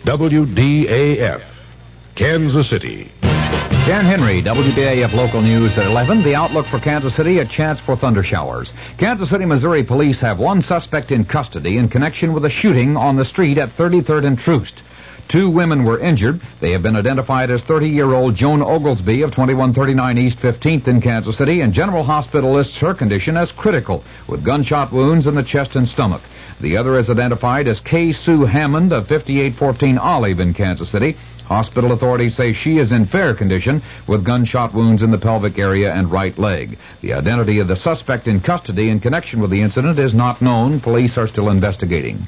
WDAF, Kansas City. Dan Henry, WDAF Local News at 11. The outlook for Kansas City, a chance for thunder showers. Kansas City, Missouri police have one suspect in custody in connection with a shooting on the street at 33rd and Troost. 2 women were injured. They have been identified as 30-year-old Joan Oglesby of 2139 East 15th in Kansas City, and General Hospital lists her condition as critical, with gunshot wounds in the chest and stomach. The other is identified as Kay Sue Hammond of 5814 Olive in Kansas City. Hospital authorities say she is in fair condition with gunshot wounds in the pelvic area and right leg. The identity of the suspect in custody in connection with the incident is not known. Police are still investigating.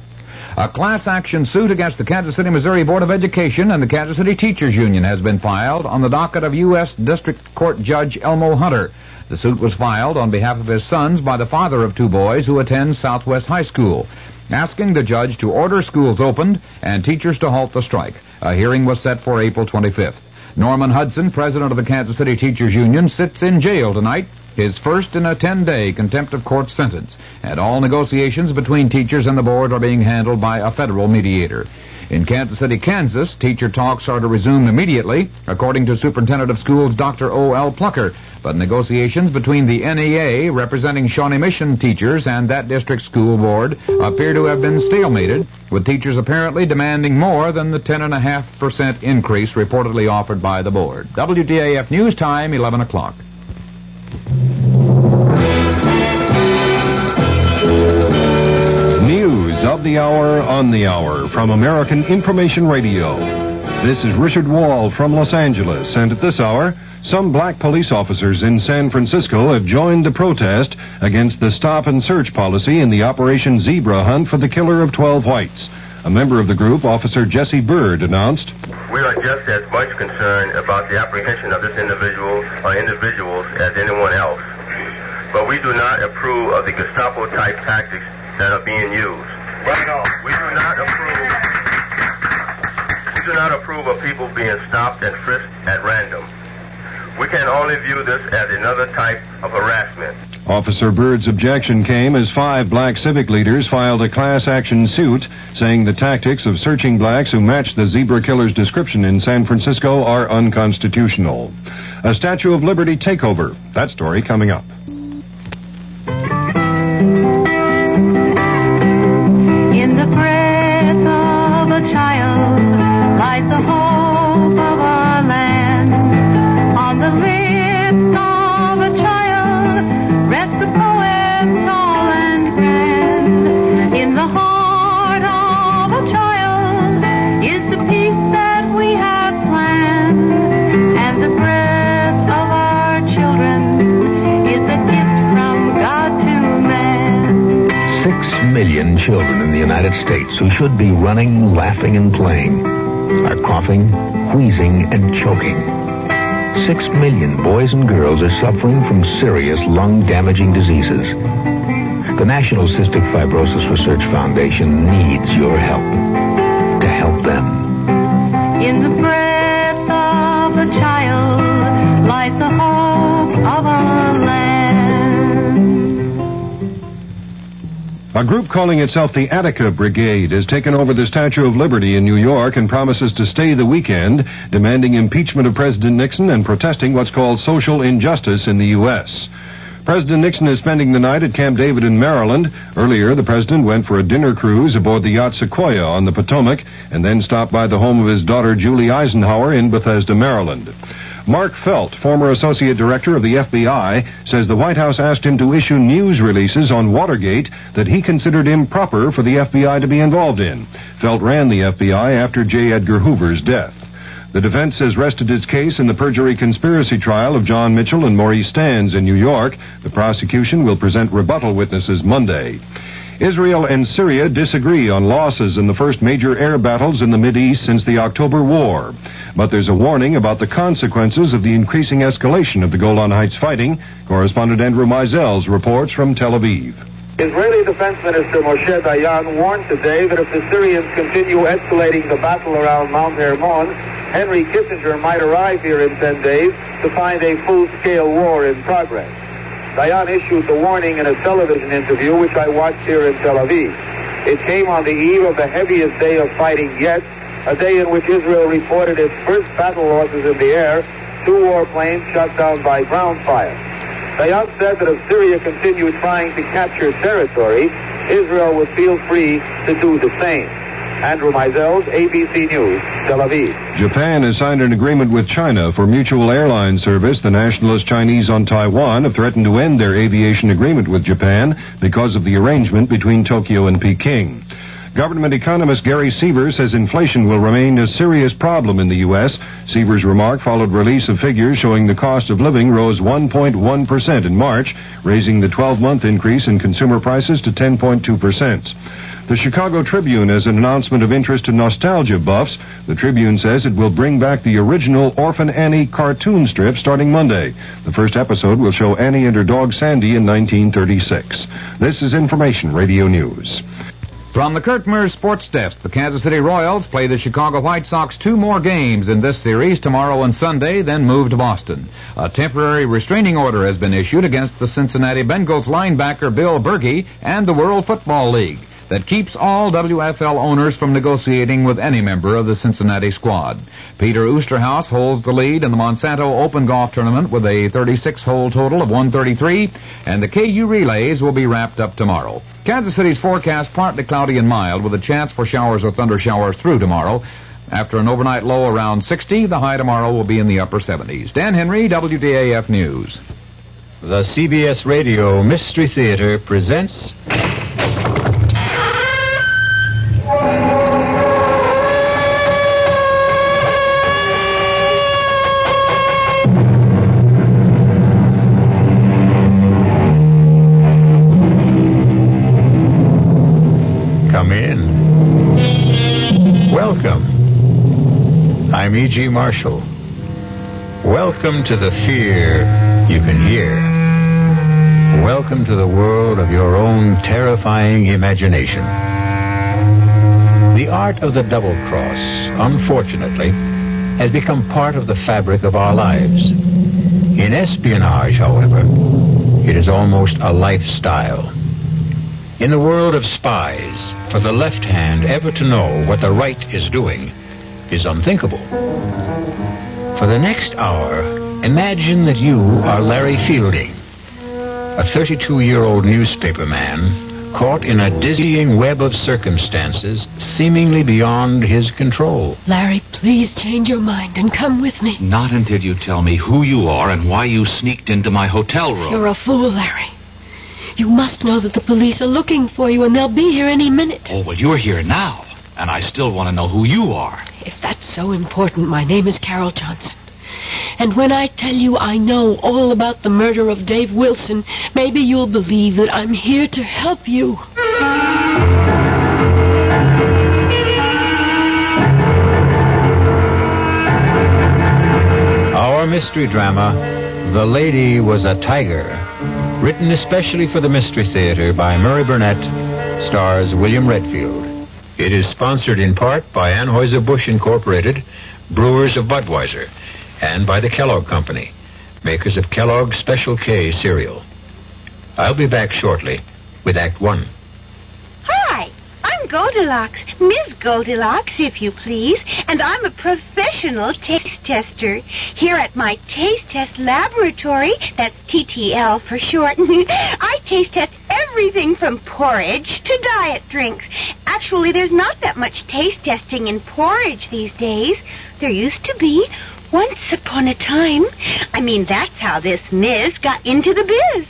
A class action suit against the Kansas City, Missouri Board of Education and the Kansas City Teachers Union has been filed on the docket of U.S. District Court Judge Elmo Hunter. The suit was filed on behalf of his sons by the father of 2 boys who attend Southwest High School, asking the judge to order schools opened and teachers to halt the strike. A hearing was set for April 25th. Norman Hudson, president of the Kansas City Teachers Union, sits in jail tonight, his first in a 10-day contempt of court sentence, and all negotiations between teachers and the board are being handled by a federal mediator. In Kansas City, Kansas, teacher talks are to resume immediately, according to Superintendent of Schools Dr. O.L. Plucker, but negotiations between the NEA, representing Shawnee Mission teachers, and that district school board appear to have been stalemated, with teachers apparently demanding more than the 10.5% increase reportedly offered by the board. WDAF News Time, 11 o'clock. News of the hour on the hour from American Information Radio. This is Richard Wall from Los Angeles, and at this hour, some black police officers in San Francisco have joined the protest against the stop and search policy in the Operation Zebra hunt for the killer of 12 whites. A member of the group, Officer Jesse Bird, announced, "We are just as much concerned about the apprehension of this individual or individuals as anyone else. But we do not approve of the Gestapo-type tactics that are being used. We do not approve of people being stopped and frisked at random. We can only view this as another type of harassment." Officer Bird's objection came as 5 black civic leaders filed a class action suit saying the tactics of searching blacks who match the zebra killer's description in San Francisco are unconstitutional. A Statue of Liberty takeover. That story coming up. In the breath of a child lies the hope of our land. On the lips of a child rests the poem tall and grand. In the heart of a child is the peace that we have planned. And the breath of our children is a gift from God to man. 6 million children in the United States who should be running, laughing, and playing are coughing, wheezing, and choking. 6 million boys and girls are suffering from serious lung-damaging diseases. The National Cystic Fibrosis Research Foundation needs your help to help them. In the breath of a child lies the hope of our land. A group calling itself the Attica Brigade has taken over the Statue of Liberty in New York and promises to stay the weekend, demanding impeachment of President Nixon and protesting what's called social injustice in the U.S. President Nixon is spending the night at Camp David in Maryland. Earlier, the president went for a dinner cruise aboard the yacht Sequoia on the Potomac and then stopped by the home of his daughter Julie Eisenhower in Bethesda, Maryland. Mark Felt, former associate director of the FBI, says the White House asked him to issue news releases on Watergate that he considered improper for the FBI to be involved in. Felt ran the FBI after J. Edgar Hoover's death. The defense has rested its case in the perjury conspiracy trial of John Mitchell and Maurice Stans in New York. The prosecution will present rebuttal witnesses Monday. Israel and Syria disagree on losses in the first major air battles in the Mideast since the October War. But there's a warning about the consequences of the increasing escalation of the Golan Heights fighting. Correspondent Andrew Mizell's reports from Tel Aviv. Israeli Defense Minister Moshe Dayan warned today that if the Syrians continue escalating the battle around Mount Hermon, Henry Kissinger might arrive here in 10 days to find a full-scale war in progress. Dayan issued the warning in a television interview which I watched here in Tel Aviv. It came on the eve of the heaviest day of fighting yet a day in which Israel reported its first battle losses in the air, 2 warplanes shot down by ground fire. Dayan said that if Syria continued trying to capture territory, Israel would feel free to do the same. Andrew Mizels, ABC News, Tel Aviv. Japan has signed an agreement with China for mutual airline service. The nationalist Chinese on Taiwan have threatened to end their aviation agreement with Japan because of the arrangement between Tokyo and Peking. Government economist Gary Seaver says inflation will remain a serious problem in the U.S. Seaver's remark followed release of figures showing the cost of living rose 1.1% in March, raising the 12-month increase in consumer prices to 10.2%. The Chicago Tribune has an announcement of interest to nostalgia buffs. The Tribune says it will bring back the original Orphan Annie cartoon strip starting Monday. The first episode will show Annie and her dog Sandy in 1936. This is Information Radio News. From the Kurt Mears Sports Desk, the Kansas City Royals play the Chicago White Sox 2 more games in this series, tomorrow and Sunday, then move to Boston. A temporary restraining order has been issued against the Cincinnati Bengals linebacker Bill Berkey and the World Football League that keeps all WFL owners from negotiating with any member of the Cincinnati squad. Peter Oosterhouse holds the lead in the Monsanto Open Golf Tournament with a 36-hole total of 133, and the KU relays will be wrapped up tomorrow. Kansas City's forecast partly cloudy and mild with a chance for showers or thunder showers through tomorrow. After an overnight low around 60, the high tomorrow will be in the upper 70s. Dan Henry, WDAF News. The CBS Radio Mystery Theater presents... Come in. Welcome. I'm E.G. Marshall. Welcome to the fear you can hear. Welcome to the world of your own terrifying imagination. The art of the double cross, unfortunately, has become part of the fabric of our lives. In espionage, however, it is almost a lifestyle. In the world of spies, for the left hand ever to know what the right is doing is unthinkable. For the next hour, imagine that you are Larry Fielding, a 32-year-old newspaper man caught in a dizzying web of circumstances seemingly beyond his control. Larry, please change your mind and come with me. Not until you tell me who you are and why you sneaked into my hotel room. You're a fool, Larry. You must know that the police are looking for you and they'll be here any minute. Oh, well, you're here now, and I still want to know who you are. If that's so important, my name is Carol Johnson. And when I tell you I know all about the murder of Dave Wilson, maybe you'll believe that I'm here to help you. Our mystery drama, The Lady Was a Tiger, written especially for the Mystery Theater by Murray Burnett, stars William Redfield. It is sponsored in part by Anheuser-Busch Incorporated, brewers of Budweiser, and by the Kellogg Company, makers of Kellogg's Special K cereal. I'll be back shortly with Act 1. Hi, I'm Goldilocks, Ms. Goldilocks, if you please, and I'm a professional taste tester. Here at my taste test laboratory, that's TTL for short, I taste test everything from porridge to diet drinks. Actually, there's not that much taste testing in porridge these days. There used to be. Once upon a time. I mean, that's how this Ms. got into the biz.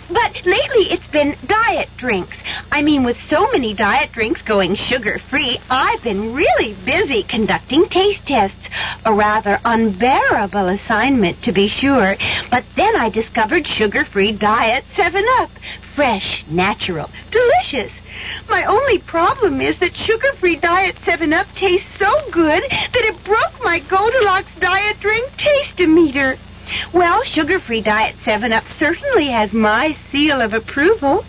But lately it's been diet drinks. I mean, with so many diet drinks going sugar-free, I've been really busy conducting taste tests. A rather unbearable assignment, to be sure. But then I discovered sugar-free diet 7-Up. Fresh, natural, delicious. My only problem is that sugar-free diet 7-Up tastes so good that it broke my Goldilocks diet drink taste-o-meter. Well, sugar-free diet 7-Up certainly has my seal of approval.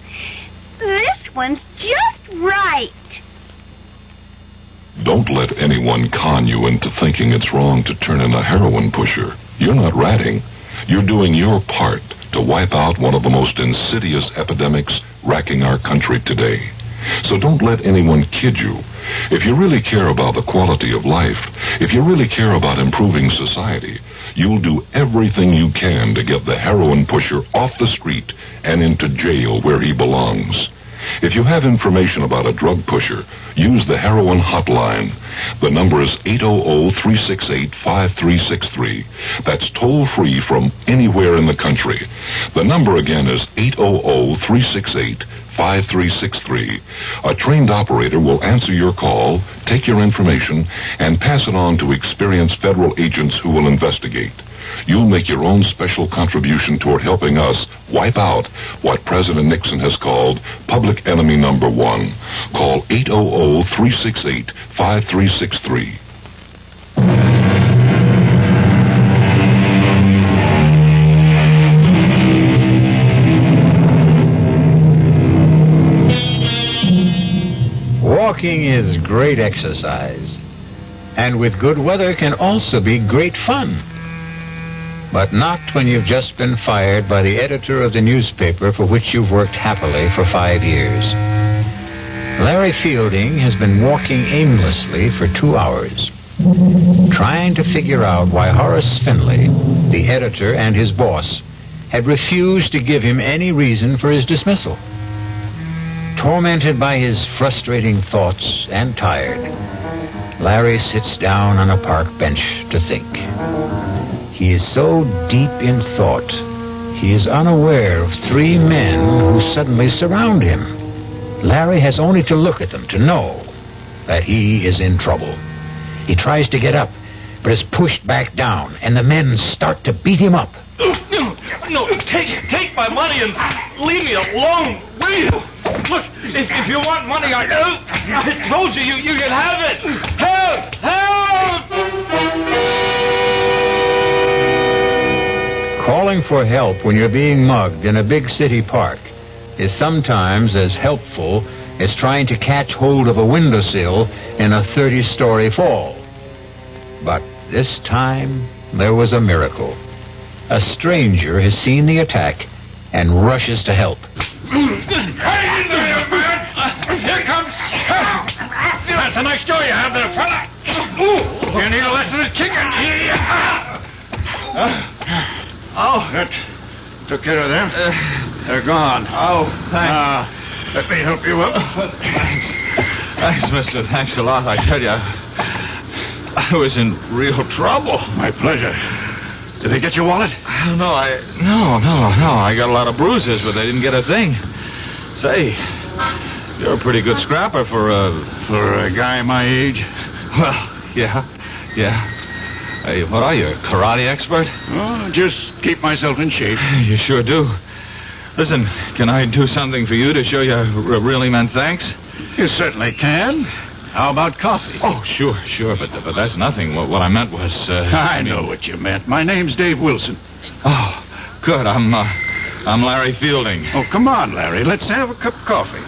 This one's just right. Don't let anyone con you into thinking it's wrong to turn in a heroin pusher. You're not ratting. You're doing your part to wipe out one of the most insidious epidemics racking our country today. So don't let anyone kid you. If you really care about the quality of life, if you really care about improving society, you'll do everything you can to get the heroin pusher off the street and into jail where he belongs. If you have information about a drug pusher, use the heroin hotline. The number is 800-368-5363. That's toll-free from anywhere in the country. The number again is 800-368-5363. A trained operator will answer your call, take your information, and pass it on to experienced federal agents who will investigate. You'll make your own special contribution toward helping us wipe out what President Nixon has called public enemy number one. Call 800-368-5363. Walking is great exercise, and with good weather can also be great fun. But not when you've just been fired by the editor of the newspaper for which you've worked happily for 5 years. Larry Fielding has been walking aimlessly for 2 hours, trying to figure out why Horace Finley, the editor and his boss, had refused to give him any reason for his dismissal. Tormented by his frustrating thoughts and tired, Larry sits down on a park bench to think. He is so deep in thought, he is unaware of 3 men who suddenly surround him. Larry has only to look at them to know that he is in trouble. He tries to get up, but is pushed back down, and the men start to beat him up. No, take my money and leave me alone, will you? Look, if you want money, I told you can have it. Help! Help! Calling for help when you're being mugged in a big city park is sometimes as helpful as trying to catch hold of a windowsill in a 30-story fall. But this time, there was a miracle. A stranger has seen the attack and rushes to help. Hey, in there, man! Here comes... That's a nice go you have there, fella. You need a lesson in kicking. That took care of them. They're gone. Oh, thanks. Let me help you up. Thanks, mister. Thanks a lot. I tell you, I was in real trouble. My pleasure. Did they get your wallet? No. I got a lot of bruises, but they didn't get a thing. Say, you're a pretty good scrapper for a guy my age. Well, yeah. Hey, what are you, a karate expert? Oh, just keep myself in shape. You sure do. Listen, can I do something for you to show you I really meant thanks? You certainly can. How about coffee? Oh, sure, but that's nothing. What I meant was... I know what you meant. My name's Dave Wilson. Oh, good. I'm Larry Fielding. Oh, come on, Larry. Let's have a cup of coffee.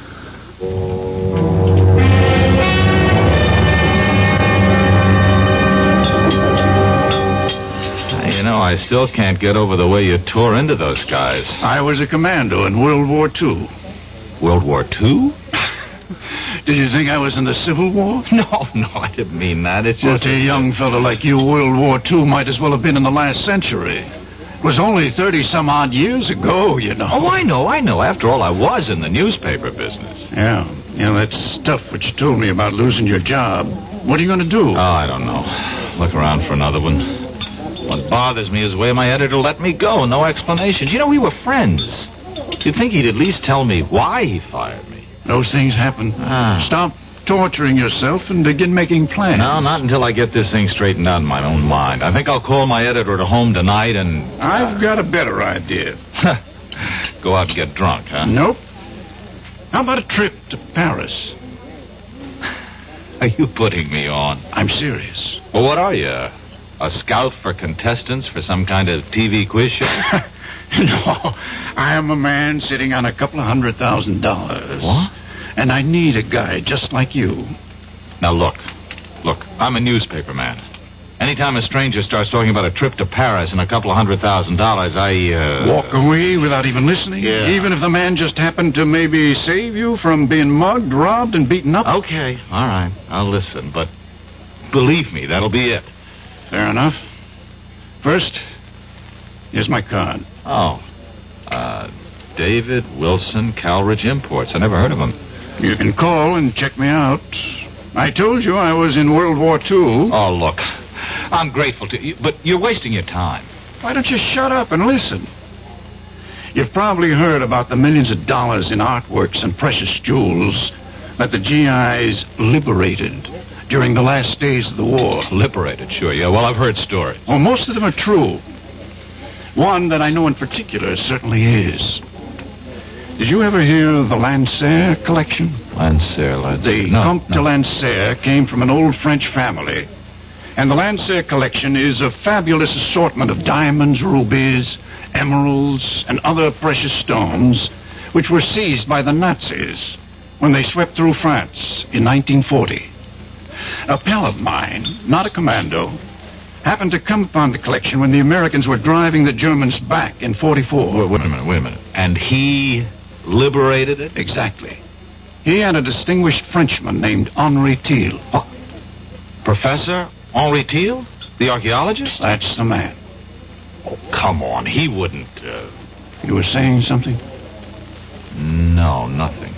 You know, I still can't get over the way you tore into those guys. I was a commando in World War II. World War II? Did you think I was in the Civil War? No, I didn't mean that. It's just... Well, to a young fellow like you, World War II might as well have been in the last century. It was only 30-some-odd years ago, you know. Oh, I know. After all, I was in the newspaper business. Yeah, that stuff which you told me about losing your job. What are you going to do? Oh, I don't know. Look around for another one. What bothers me is the way my editor let me go. No explanations. You know, we were friends. You'd think he'd at least tell me why he fired me. Those things happen. Stop torturing yourself and begin making plans. No, not until I get this thing straightened out in my own mind. I think I'll call my editor at home tonight and... I've got a better idea. Go out and get drunk, huh? Nope. How about a trip to Paris? Are you putting me on? I'm serious. Well, what are you? A scout for contestants for some kind of TV quiz show? No, I am a man sitting on $200,000. What? And I need a guy just like you. Now, look, I'm a newspaper man. Anytime a stranger starts talking about a trip to Paris and a couple of $100,000, I, Walk away without even listening? Yeah. Even if the man just happened to maybe save you from being mugged, robbed, and beaten up? Okay, all right, I'll listen, but believe me, that'll be it. Fair enough. First, here's my card. Oh, David Wilson, Calridge Imports. I never heard of him. You can call and check me out. I told you I was in World War II. Oh, look, I'm grateful to you, but you're wasting your time. Why don't you shut up and listen? You've probably heard about the millions of dollars in artworks and precious jewels that the GIs liberated during the last days of the war. Liberated, sure, yeah. Well, I've heard stories. Well, most of them are true. One that I know in particular certainly is. Did you ever hear of the Lancer collection? Lancer. The Comte de Lancer came from an old French family. And the Lancer collection is a fabulous assortment of diamonds, rubies, emeralds, and other precious stones, which were seized by the Nazis when they swept through France in 1940. A pal of mine, not a commando, happened to come upon the collection when the Americans were driving the Germans back in 44. Wait a minute. And he liberated it? Exactly. He and a distinguished Frenchman named Henri Thiel. What? Professor Henri Thiel? The archaeologist? That's the man. Oh, come on. He wouldn't, You were saying something? No, nothing.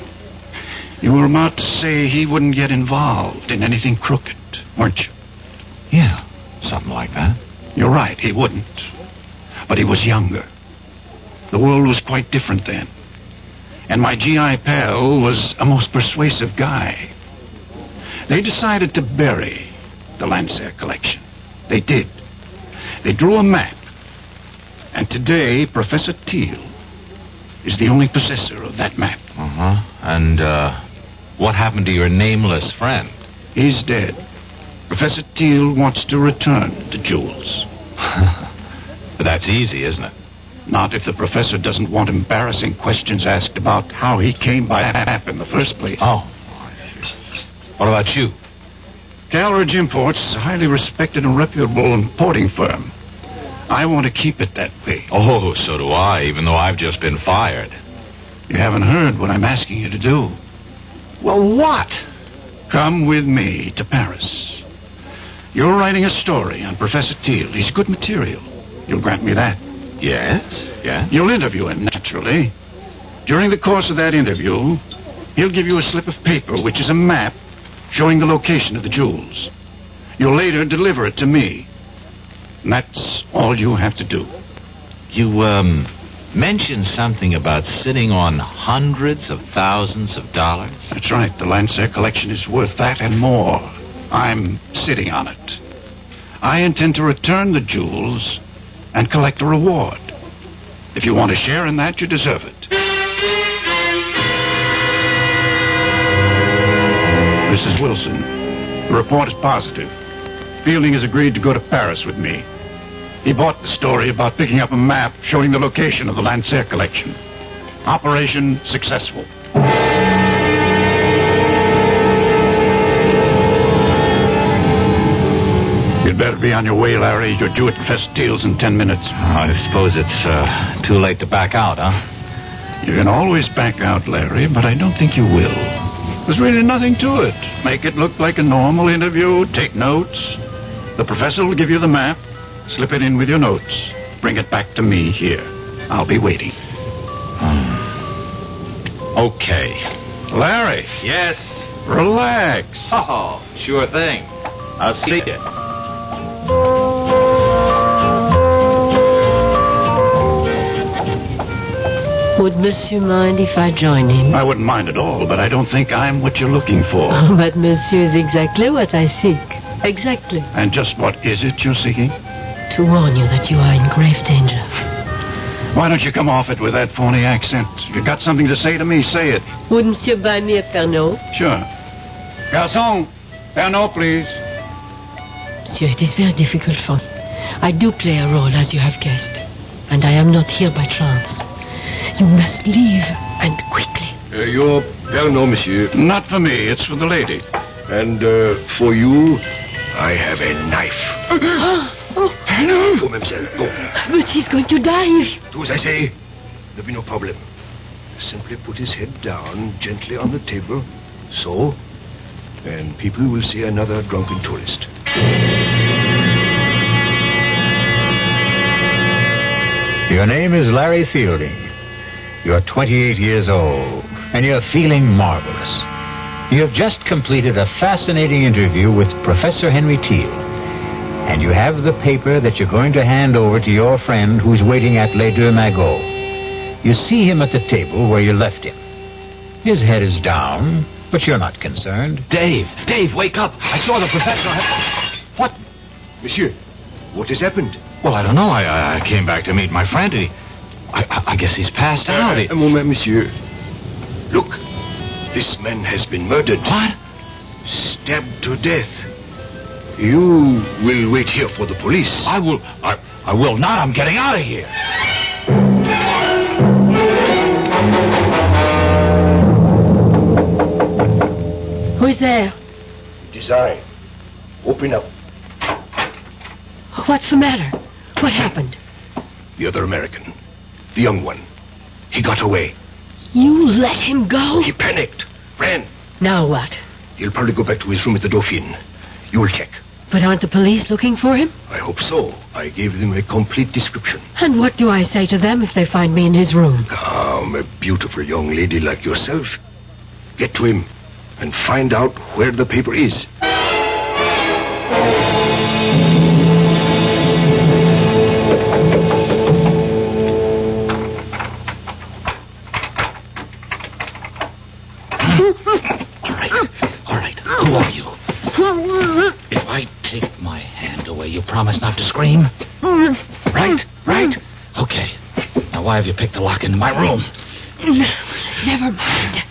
You were about to say he wouldn't get involved in anything crooked, weren't you? Yeah, something like that. You're right, he wouldn't. But he was younger. The world was quite different then. And my GI pal was a most persuasive guy. They decided to bury the Lancer collection. They did. They drew a map. And today, Professor Thiel is the only possessor of that map. Uh-huh. And, what happened to your nameless friend? He's dead. Professor Thiel wants to return the jewels. But that's easy, isn't it? Not if the professor doesn't want embarrassing questions asked about how he came by that map in the first place. Oh. What about you? Calridge Imports is a highly respected and reputable importing firm. I want to keep it that way. Oh, so do I, even though I've just been fired. You haven't heard what I'm asking you to do. Well, what? Come with me to Paris. You're writing a story on Professor Thiel. He's good material. You'll grant me that. Yes. You'll interview him, naturally. During the course of that interview, he'll give you a slip of paper, which is a map showing the location of the jewels. You'll later deliver it to me. And that's all you have to do. You, mentioned something about sitting on hundreds of thousands of dollars? That's right. The Lancer collection is worth that and more. I'm sitting on it. I intend to return the jewels and collect a reward. If you want to share in that, you deserve it. Mrs. Wilson, the report is positive. Fielding has agreed to go to Paris with me. He bought the story about picking up a map showing the location of the Lancer collection. Operation successful. You'd better be on your way, Larry. You're due at Professor Thiel's in 10 minutes. I suppose it's too late to back out, huh? You can always back out, Larry, but I don't think you will. There's really nothing to it. Make it look like a normal interview. Take notes. The professor will give you the map. Slip it in with your notes. Bring it back to me here. I'll be waiting. Okay. Larry. Yes? Relax. Oh, sure thing. I'll see you. Would Monsieur mind if I join him? I wouldn't mind at all, but I don't think I'm what you're looking for. Oh, but Monsieur is exactly what I seek. Exactly. And just what is it you're seeking? To warn you that you are in grave danger. Why don't you come off it with that phony accent? You got something to say to me, say it. Would Monsieur buy me a Pernod? Sure. Garçon, Pernod, please. Monsieur, it is very difficult for me. I do play a role, as you have guessed. And I am not here by chance. You must leave, and quickly. Your Pernod, monsieur. Not for me, it's for the lady. And for you, I have a knife. Go, mademoiselle, go. But he's going to die. Do as I say. There'll be no problem. Simply put his head down gently on the table. So. And people will see another drunken tourist. Your name is Larry Fielding. You're 28 years old, and you're feeling marvelous. You've just completed a fascinating interview with Professor Henry Teal, and you have the paper that you're going to hand over to your friend who's waiting at Les Deux Magots. You see him at the table where you left him. His head is down, but you're not concerned. Dave, wake up. I saw the professor. What? Monsieur, what has happened? Well, I don't know. I came back to meet my friend. I guess he's passed out. A moment, monsieur. Look, this man has been murdered. What? Stabbed to death. You will wait here for the police. I will not. I'm getting out of here. Who's there? It is I. Open up. What's the matter? What happened? The other American. The young one. He got away. You let him go? He panicked. Ran. Now what? He'll probably go back to his room at the Dauphine. You will check. But aren't the police looking for him? I hope so. I gave them a complete description. And what do I say to them if they find me in his room? Calm, a beautiful young lady like yourself. Get to him and find out where the paper is. All right. Who are you? If I take my hand away, you promise not to scream? Right? Okay. Now, why have you picked the lock into my room? Never mind.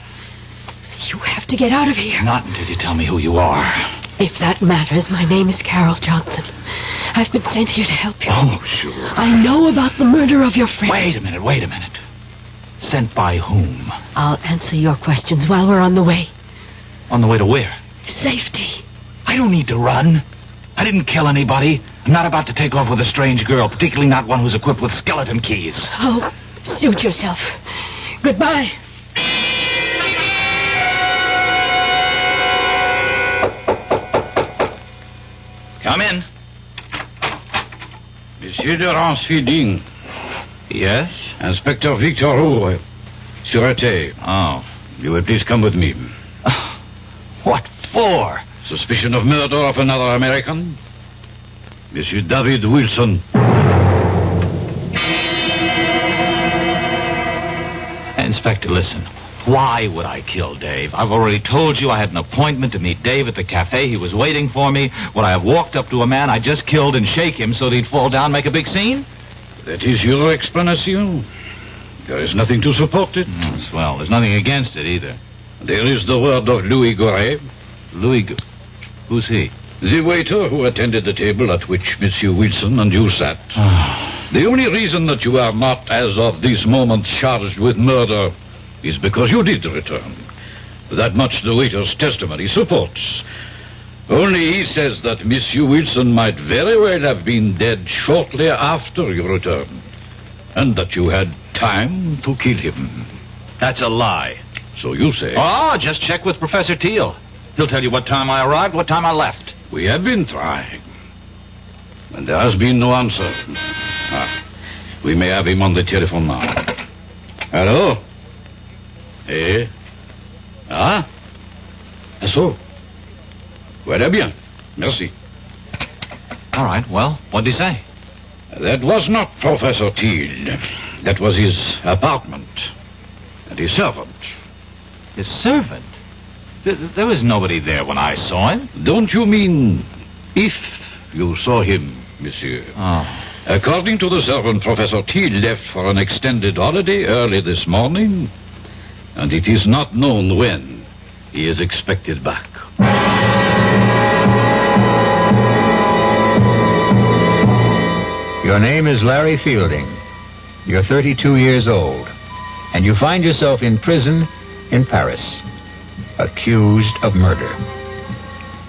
You have to get out of here. Not until you tell me who you are. If that matters, my name is Carol Johnson. I've been sent here to help you. Oh, sure. I know about the murder of your friend. Wait a minute. Sent by whom? I'll answer your questions while we're on the way. On the way to where? Safety. I don't need to run. I didn't kill anybody. I'm not about to take off with a strange girl, particularly not one who's equipped with skeleton keys. Oh, suit yourself. Goodbye. Come in. Monsieur de Ransfielding. Yes? Inspector Victor Roux, Sûreté. Oh. You will please come with me. What for? Suspicion of murder of another American? Monsieur David Wilson. Inspector, listen. Why would I kill Dave? I've already told you I had an appointment to meet Dave at the cafe. He was waiting for me. Would I have walked up to a man I just killed and shake him so that he'd fall down and make a big scene? That is your explanation. There is nothing to support it. Well, there's nothing against it either. There is the word of Louis Goret. Who's he? The waiter who attended the table at which Monsieur Wilson and you sat. The only reason that you are not, as of this moment, charged with murder is because you did return. That much the waiter's testimony supports. Only he says that Monsieur Wilson might very well have been dead shortly after you returned, and that you had time to kill him. That's a lie. So you say. Oh, just check with Professor Teal. He'll tell you what time I arrived, what time I left. We have been trying, and there has been no answer. We may have him on the telephone now. Hello? Eh? So? Voilà bien. Merci. All right, well, what'd he say? That was not Professor Teal. That was his apartment. And his servant. His servant? There was nobody there when I saw him. Don't you mean if you saw him, monsieur? Oh. According to the servant, Professor Teal left for an extended holiday early this morning, and it is not known when he is expected back. Your name is Larry Fielding. You're 32 years old, and you find yourself in prison in Paris, accused of murder.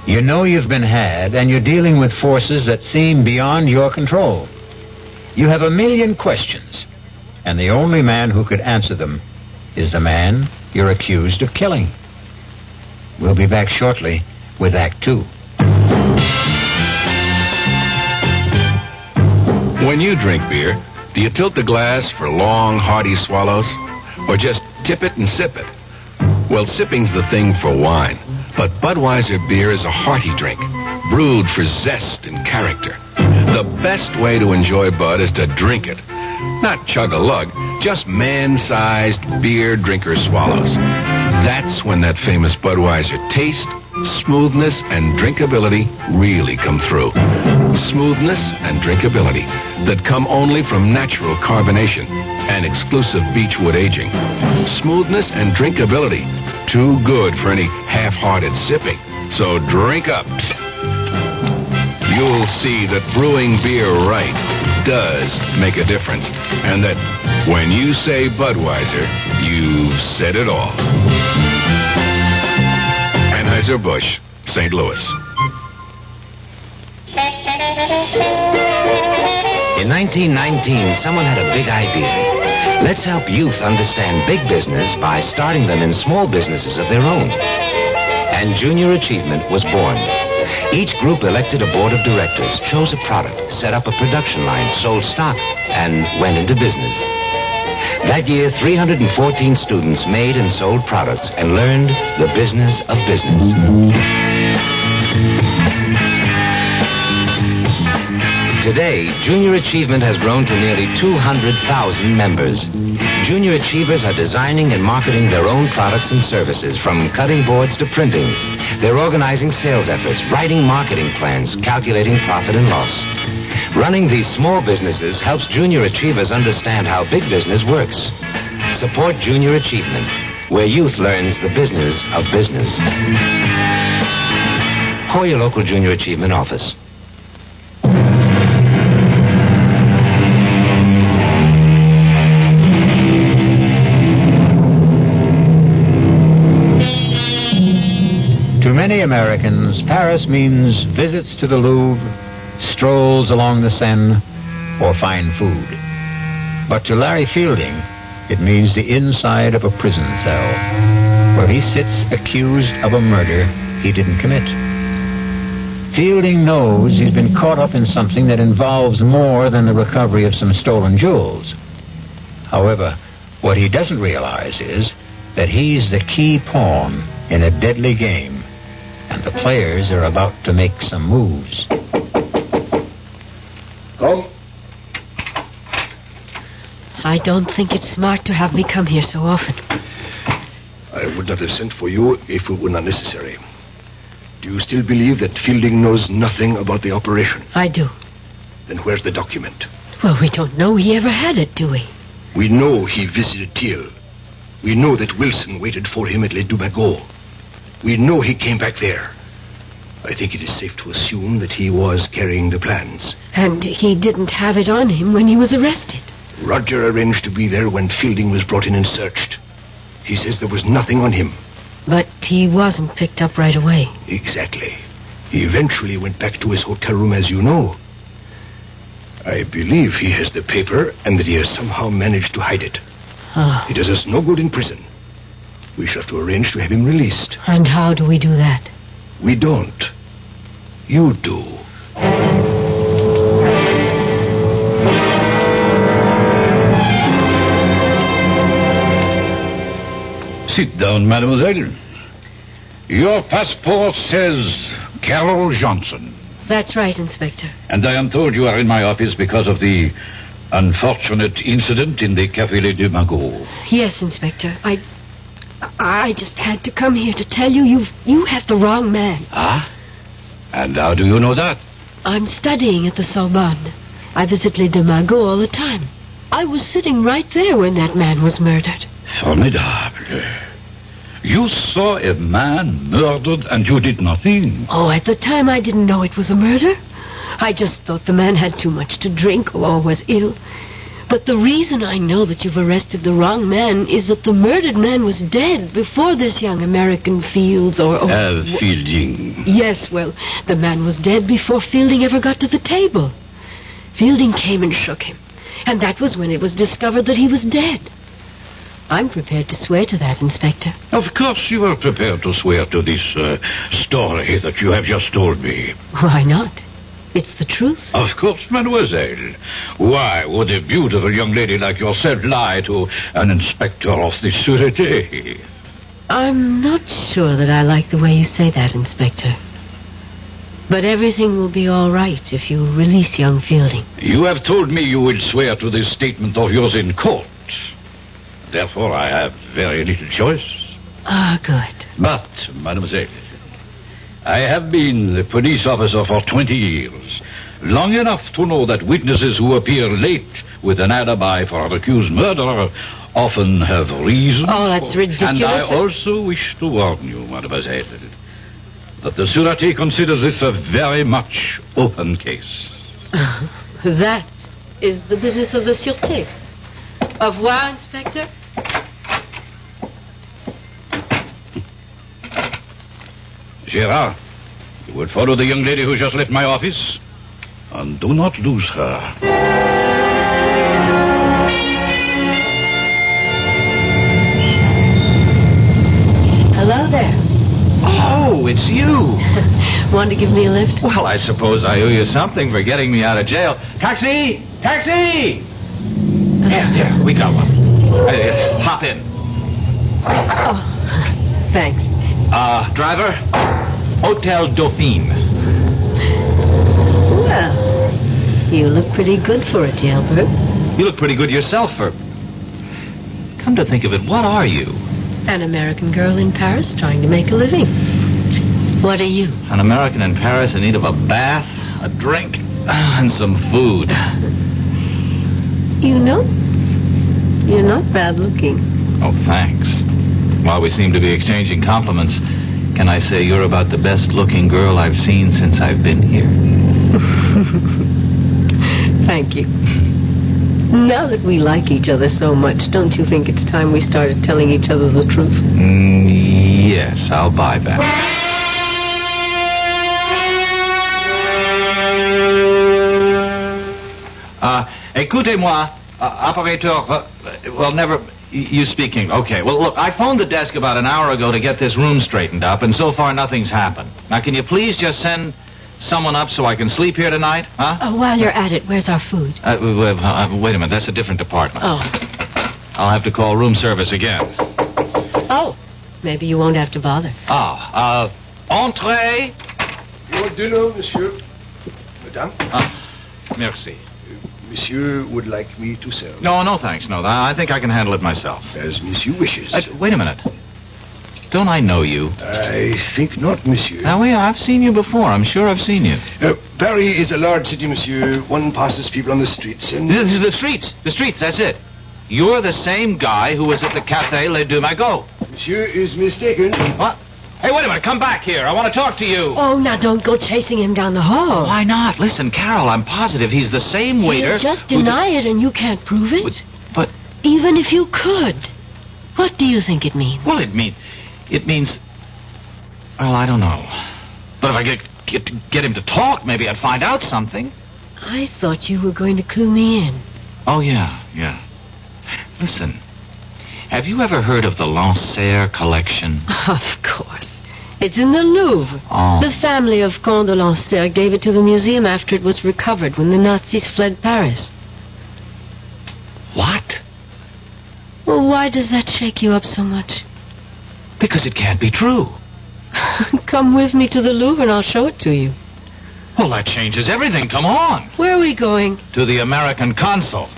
You know you've been had, and you're dealing with forces that seem beyond your control. You have a million questions, and the only man who could answer them is the man you're accused of killing. We'll be back shortly with Act 2. When you drink beer, do you tilt the glass for long, hearty swallows? Or just tip it and sip it? Well, sipping's the thing for wine. But Budweiser beer is a hearty drink, brewed for zest and character. The best way to enjoy Bud is to drink it. Not chug-a-lug, just man-sized beer drinker swallows. That's when that famous Budweiser taste, smoothness, and drinkability really come through. Smoothness and drinkability that come only from natural carbonation and exclusive beechwood aging. Smoothness and drinkability, too good for any half-hearted sipping. So drink up. You'll see that brewing beer right does make a difference, and that when you say Budweiser, you've said it all. Anheuser-Busch, St. Louis. In 1919, someone had a big idea. Let's help youth understand big business by starting them in small businesses of their own. And Junior Achievement was born. Each group elected a board of directors, chose a product, set up a production line, sold stock, and went into business. That year, 314 students made and sold products and learned the business of business. Today, Junior Achievement has grown to nearly 200,000 members. Junior Achievers are designing and marketing their own products and services, from cutting boards to printing. They're organizing sales efforts, writing marketing plans, calculating profit and loss. Running these small businesses helps Junior Achievers understand how big business works. Support Junior Achievement, where youth learns the business of business. Call your local Junior Achievement office. To many Americans, Paris means visits to the Louvre, strolls along the Seine, or fine food. But to Larry Fielding, it means the inside of a prison cell, where he sits accused of a murder he didn't commit. Fielding knows he's been caught up in something that involves more than the recovery of some stolen jewels. However, what he doesn't realize is that he's the key pawn in a deadly game, and the players are about to make some moves. Come. I don't think it's smart to have me come here so often. I would not have sent for you if it were not necessary. Do you still believe that Fielding knows nothing about the operation? I do. Then where's the document? Well, we don't know he ever had it, do we? We know he visited Thiel. We know that Wilson waited for him at Les Dumagots. We know he came back there. I think it is safe to assume that he was carrying the plans. And he didn't have it on him when he was arrested. Roger arranged to be there when Fielding was brought in and searched. He says there was nothing on him. But he wasn't picked up right away. Exactly. He eventually went back to his hotel room, as you know. I believe he has the paper and that he has somehow managed to hide it. Oh. It does us no good in prison. We shall have to arrange to have him released. And how do we do that? We don't. You do. Sit down, mademoiselle. Your passport says Carol Johnson. That's right, Inspector. And I am told you are in my office because of the unfortunate incident in the Café Les Dumagots. Yes, Inspector. I just had to come here to tell you you have the wrong man. Ah? And how do you know that? I'm studying at the Sorbonne. I visit Les Dumagots all the time. I was sitting right there when that man was murdered. Formidable. You saw a man murdered and you did nothing. Oh, at the time I didn't know it was a murder. I just thought the man had too much to drink or was ill. But the reason I know that you've arrested the wrong man is that the murdered man was dead before this young American Fields Fielding. Yes, well, the man was dead before Fielding ever got to the table. Fielding came and shook him, and that was when it was discovered that he was dead. I'm prepared to swear to that, Inspector. Of course you are prepared to swear to this story that you have just told me. Why not? It's the truth. Of course, mademoiselle. Why would a beautiful young lady like yourself lie to an inspector of the Sûreté? I'm not sure that I like the way you say that, Inspector. But everything will be all right if you release young Fielding. You have told me you will swear to this statement of yours in court. Therefore, I have very little choice. Ah, good. But, mademoiselle, I have been a police officer for 20 years. Long enough to know that witnesses who appear late with an alibi for an accused murderer often have reason. Oh, that's ridiculous. And I also wish to warn you, mademoiselle, that the Sûreté considers this a very much open case. That is the business of the Sûreté. Au revoir, Inspector. Gérard, you will follow the young lady who just left my office, and do not lose her. Hello there. Oh, it's you. Want to give me a lift? Well, I suppose I owe you something for getting me out of jail. Taxi! Taxi! Here, we got one. Hop in. Oh, thanks. Driver, Hotel Dauphine. Well, you look pretty good for a jailbird. You look pretty good yourself for... Come to think of it, what are you? An American girl in Paris trying to make a living. What are you? An American in Paris in need of a bath, a drink, and some food. You know, you're not bad looking. Oh, thanks. While we seem to be exchanging compliments, can I say you're about the best-looking girl I've seen since I've been here? Thank you. Now that we like each other so much, don't you think it's time we started telling each other the truth? Yes, I'll buy that. Écoutez-moi, operateur, you speaking. Okay, well, look, I phoned the desk about an hour ago to get this room straightened up, and so far nothing's happened. Now, can you please just send someone up so I can sleep here tonight, huh? Oh, while you're at it, where's our food? Wait a minute, that's a different department. Oh. I'll have to call room service again. Oh, maybe you won't have to bother. Entree. Your dinner, monsieur. Madame? Merci. Monsieur would like me to serve. No, thanks. No, I think I can handle it myself. As monsieur wishes. Wait a minute. Don't I know you? I think not, monsieur. Now, I've seen you before. I'm sure I've seen you. Paris is a large city, monsieur. One passes people on the streets and... The streets, that's it. You're the same guy who was at the Café Les Deux Magots. Monsieur is mistaken. What? Hey, wait a minute. Come back here. I want to talk to you. Oh, now don't go chasing him down the hall. Why not? Listen, Carol, I'm positive he's the same waiter... He'll just deny it and you can't prove it. But... Even if you could. What do you think it means? Well, it means... Well, I don't know. But if I get him to talk, maybe I'd find out something. I thought you were going to clue me in. Oh, yeah. Listen, have you ever heard of the Lancer collection? Of course. It's in the Louvre. Oh. The family of Comte de Lancer gave it to the museum after it was recovered when the Nazis fled Paris. What? Well, why does that shake you up so much? Because it can't be true. Come with me to the Louvre and I'll show it to you. Well, that changes everything. Come on. Where are we going? To the American consul.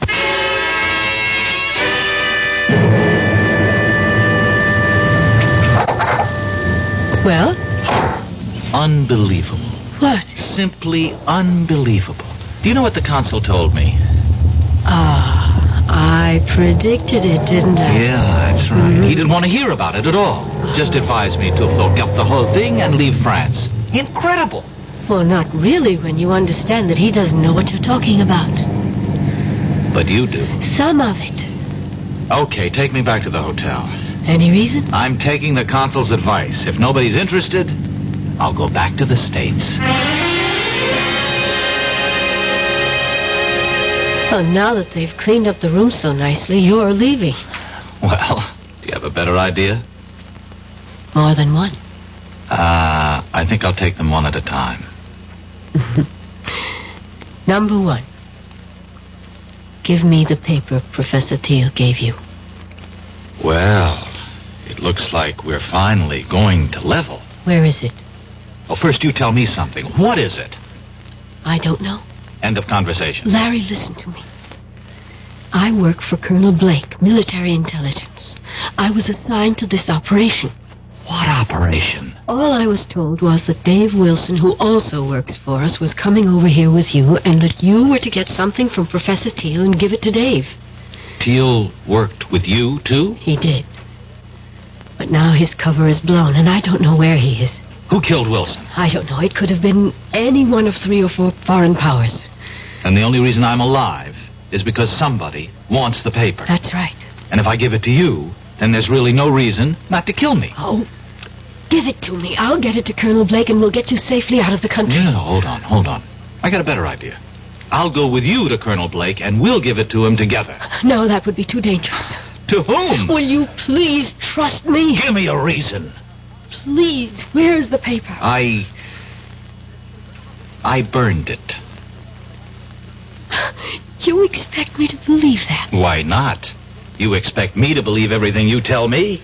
Well? Unbelievable. What? Simply unbelievable. Do you know what the consul told me? I predicted it, didn't I? Yeah, that's right. Mm-hmm. He didn't want to hear about it at all. Just advised me to forget the whole thing and leave France. Incredible. Well, not really when you understand that he doesn't know what you're talking about. But you do. Some of it. Okay, take me back to the hotel. Any reason? I'm taking the consul's advice. If nobody's interested, I'll go back to the States. Oh, now that they've cleaned up the room so nicely, you're leaving. Well, do you have a better idea? More than one. I think I'll take them one at a time. Number one. Give me the paper Professor Teal gave you. Well, it looks like we're finally going to level. Where is it? Well, first you tell me something. What is it? I don't know. End of conversation. Larry, listen to me. I work for Colonel Blake, military intelligence. I was assigned to this operation. What operation? All I was told was that Dave Wilson, who also works for us, was coming over here with you, and that you were to get something from Professor Teal and give it to Dave. Teal worked with you, too? He did. But now his cover is blown, and I don't know where he is. Who killed Wilson? I don't know. It could have been any one of 3 or 4 foreign powers. And the only reason I'm alive is because somebody wants the paper. That's right. And if I give it to you, then there's really no reason not to kill me. Oh, give it to me. I'll get it to Colonel Blake, and we'll get you safely out of the country. No, hold on. I got a better idea. I'll go with you to Colonel Blake, and we'll give it to him together. No, that would be too dangerous. To whom? Will you please trust me? Give me a reason. Please, where is the paper? I burned it. You expect me to believe that? Why not? You expect me to believe everything you tell me?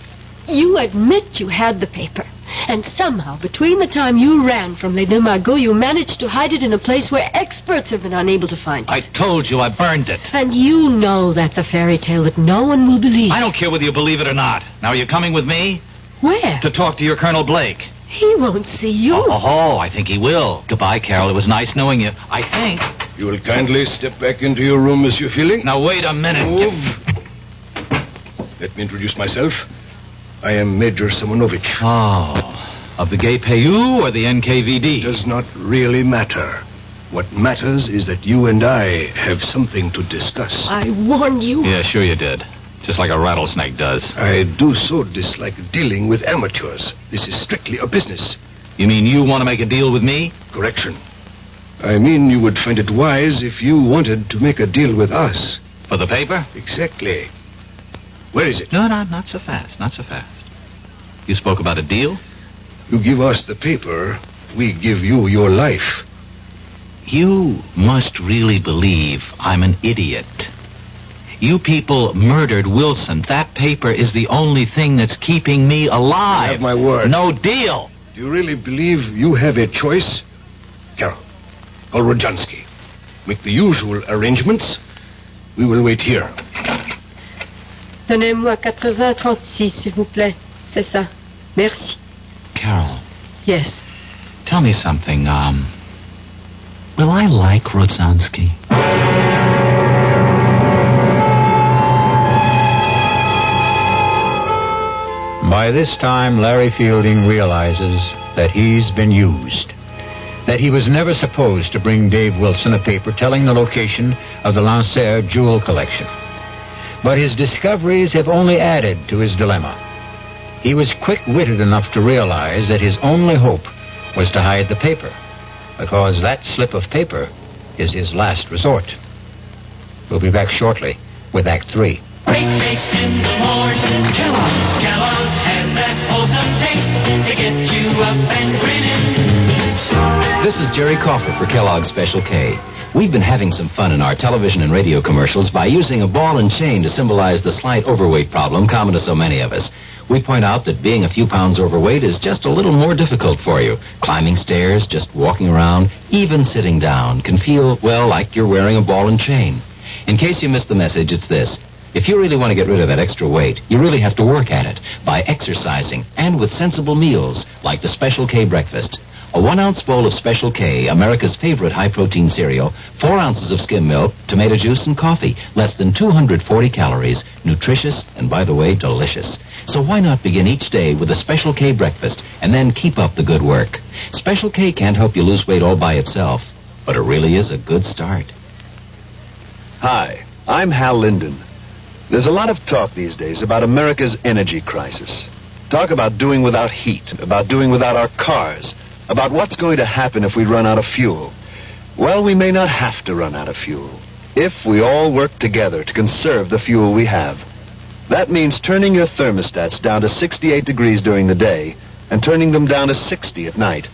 You admit you had the paper. And somehow, between the time you ran from Les Deux Magots, you managed to hide it in a place where experts have been unable to find it. I told you I burned it. And you know that's a fairy tale that no one will believe. I don't care whether you believe it or not. Now, are you coming with me? Where? To talk to your Colonel Blake. He won't see you. Oh, I think he will. Goodbye, Carol. It was nice knowing you. I think. You will kindly step back into your room, Monsieur Feeling. Now, wait a minute. Move. Let me introduce myself. I am Major Simonovich. Oh, of the GPU or the NKVD? It does not really matter. What matters is that you and I have something to discuss. I warned you. Yeah, sure you did. Just like a rattlesnake does. I do so dislike dealing with amateurs. This is strictly a business. You mean you want to make a deal with me? Correction. I mean you would find it wise if you wanted to make a deal with us. For the paper? Exactly. Where is it? No, not so fast. Not so fast. You spoke about a deal? You give us the paper, we give you your life. You must really believe I'm an idiot. You people murdered Wilson. That paper is the only thing that's keeping me alive. I have my word. No deal. Do you really believe you have a choice? Carol, call Rodjansky. Make the usual arrangements. We will wait here. Donnez-moi 80-36, s'il vous plaît. C'est ça. Merci. Carol. Yes. Tell me something. Will I like Rodzansky? By this time, Larry Fielding realizes that he's been used. That he was never supposed to bring Dave Wilson a paper telling the location of the Lancer jewel collection. But his discoveries have only added to his dilemma. He was quick-witted enough to realize that his only hope was to hide the paper, because that slip of paper is his last resort. We'll be back shortly with Act 3. Great taste in the morning. Kellogg's has that wholesome taste to get you up and grinning. This is Jerry Crawford for Kellogg's Special K. We've been having some fun in our television and radio commercials by using a ball and chain to symbolize the slight overweight problem common to so many of us. We point out that being a few pounds overweight is just a little more difficult for you. Climbing stairs, just walking around, even sitting down can feel, well, like you're wearing a ball and chain. In case you missed the message, it's this. If you really want to get rid of that extra weight, you really have to work at it by exercising and with sensible meals like the Special K breakfast. A 1-ounce bowl of Special K, America's favorite high-protein cereal, 4 ounces of skim milk, tomato juice, and coffee. Less than 240 calories. Nutritious and, by the way, delicious. So why not begin each day with a Special K breakfast and then keep up the good work? Special K can't help you lose weight all by itself, but it really is a good start. Hi, I'm Hal Linden. There's a lot of talk these days about America's energy crisis. Talk about doing without heat, about doing without our cars, about what's going to happen if we run out of fuel. Well, we may not have to run out of fuel if we all work together to conserve the fuel we have. That means turning your thermostats down to 68 degrees during the day and turning them down to 60 at night.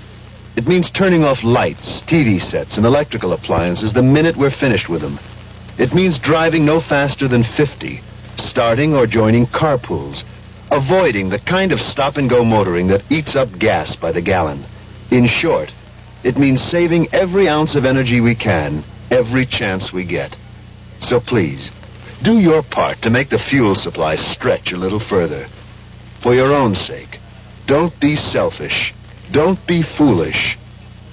It means turning off lights, TV sets, and electrical appliances the minute we're finished with them. It means driving no faster than 50, starting or joining carpools, avoiding the kind of stop-and-go motoring that eats up gas by the gallon. In short, it means saving every ounce of energy we can, every chance we get. So please, do your part to make the fuel supply stretch a little further. For your own sake, don't be selfish. Don't be foolish.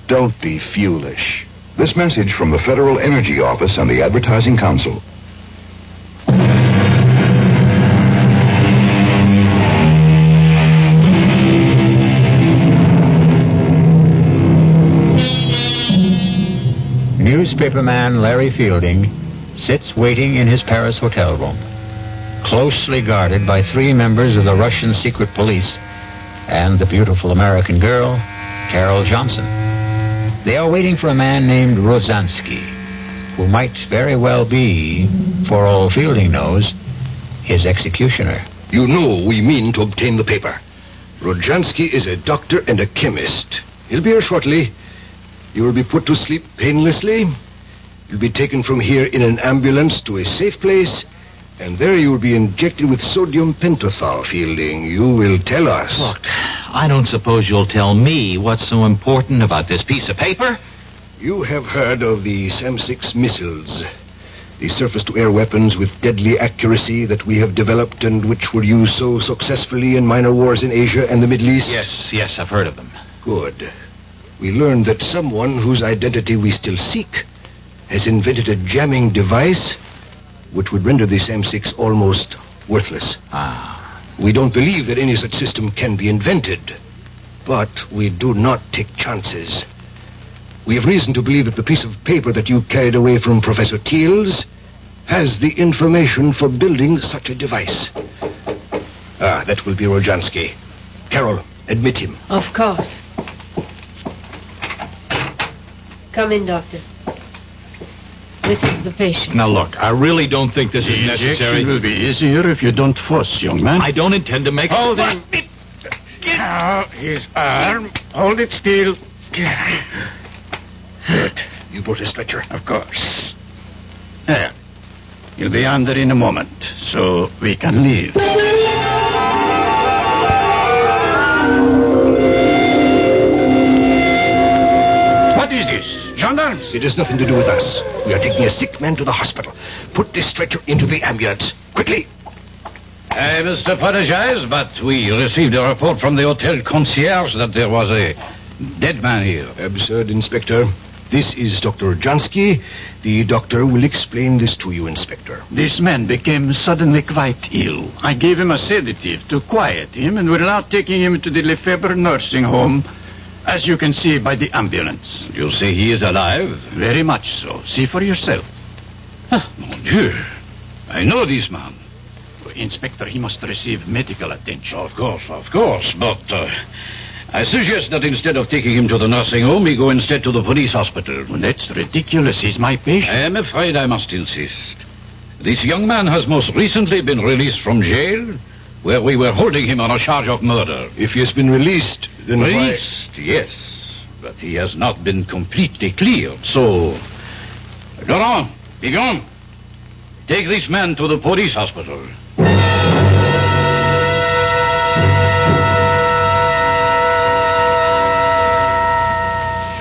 Don't be fuelish. This message from the Federal Energy Office and the Advertising Council. Newspaperman Larry Fielding sits waiting in his Paris hotel room, closely guarded by 3 members of the Russian secret police and the beautiful American girl, Carol Johnson. They are waiting for a man named Rozansky, who might very well be, for all Fielding knows, his executioner. You know we mean to obtain the paper. Rozansky is a doctor and a chemist. He'll be here shortly. You will be put to sleep painlessly. You'll be taken from here in an ambulance to a safe place, and there you will be injected with sodium pentothal, Fielding. You will tell us. Look, I don't suppose you'll tell me what's so important about this piece of paper? You have heard of the SAM-6 missiles, the surface-to-air weapons with deadly accuracy that we have developed and which were used so successfully in minor wars in Asia and the Middle East? Yes, I've heard of them. Good. We learned that someone whose identity we still seek has invented a jamming device which would render the SAM-6 almost worthless. We don't believe that any such system can be invented, but we do not take chances. We have reason to believe that the piece of paper that you carried away from Professor Teals has the information for building such a device. That will be Rozansky. Carol, admit him. Of course. Come in, Doctor. This is the patient. Now, look, I really don't think this is necessary. It will be easier if you don't fuss, young man. I don't intend to make... Hold him. Now, his arm. Hold it still. Good. You brought a stretcher? Of course. There. You'll be under in a moment, so we can leave. What is this? Gendarmes? It has nothing to do with us. We are taking a sick man to the hospital. Put this stretcher into the ambulance. Quickly. I must apologize, but we received a report from the hotel concierge that there was a dead man here. Absurd, Inspector. This is Dr. Jansky. The doctor will explain this to you, Inspector. This man became suddenly quite ill. I gave him a sedative to quiet him, and we're now taking him to the Lefebvre nursing home, as you can see by the ambulance. You say he is alive? Very much so. See for yourself. Mon Dieu. I know this man. Inspector, he must receive medical attention. Of course. But I suggest that instead of taking him to the nursing home, he go instead to the police hospital. Well, that's ridiculous. He's my patient. I am afraid I must insist. This young man has most recently been released from jail, where we were holding him on a charge of murder. If he has been released, then Released, yes. But he has not been completely cleared, so... Laurent, be gone. Take this man to the police hospital.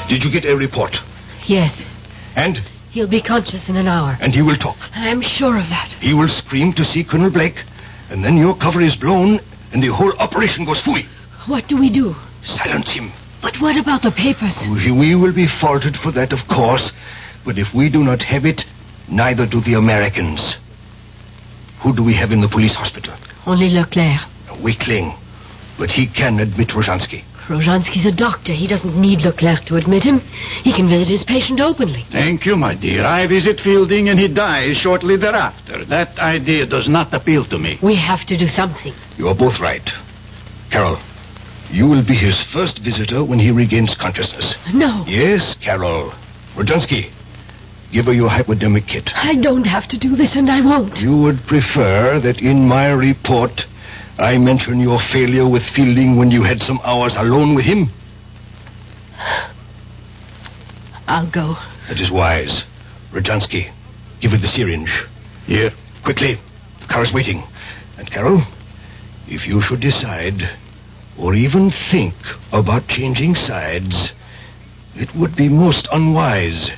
Did you get a report? Yes. And? He'll be conscious in an hour. And he will talk. I'm sure of that. He will scream to see Colonel Blake, and then your cover is blown, and the whole operation goes fooey. What do we do? Silence him. But what about the papers? We will be faulted for that, of course, but if we do not have it, neither do the Americans. Who do we have in the police hospital? Only Leclerc. A weakling. But he can admit Rozansky. Rozhansky's a doctor. He doesn't need Leclerc to admit him. He can visit his patient openly. Thank you, my dear. I visit Fielding and he dies shortly thereafter. That idea does not appeal to me. We have to do something. You are both right. Carol, you will be his first visitor when he regains consciousness. No. Yes, Carol. Rodzansky, give her your hypodermic kit. I don't have to do this, and I won't. You would prefer that in my report I mention your failure with Fielding when you had some hours alone with him? I'll go. That is wise. Rodzansky, give her the syringe. Here. Quickly. The car is waiting. And Carol, if you should decide, or even think about changing sides, it would be most unwise.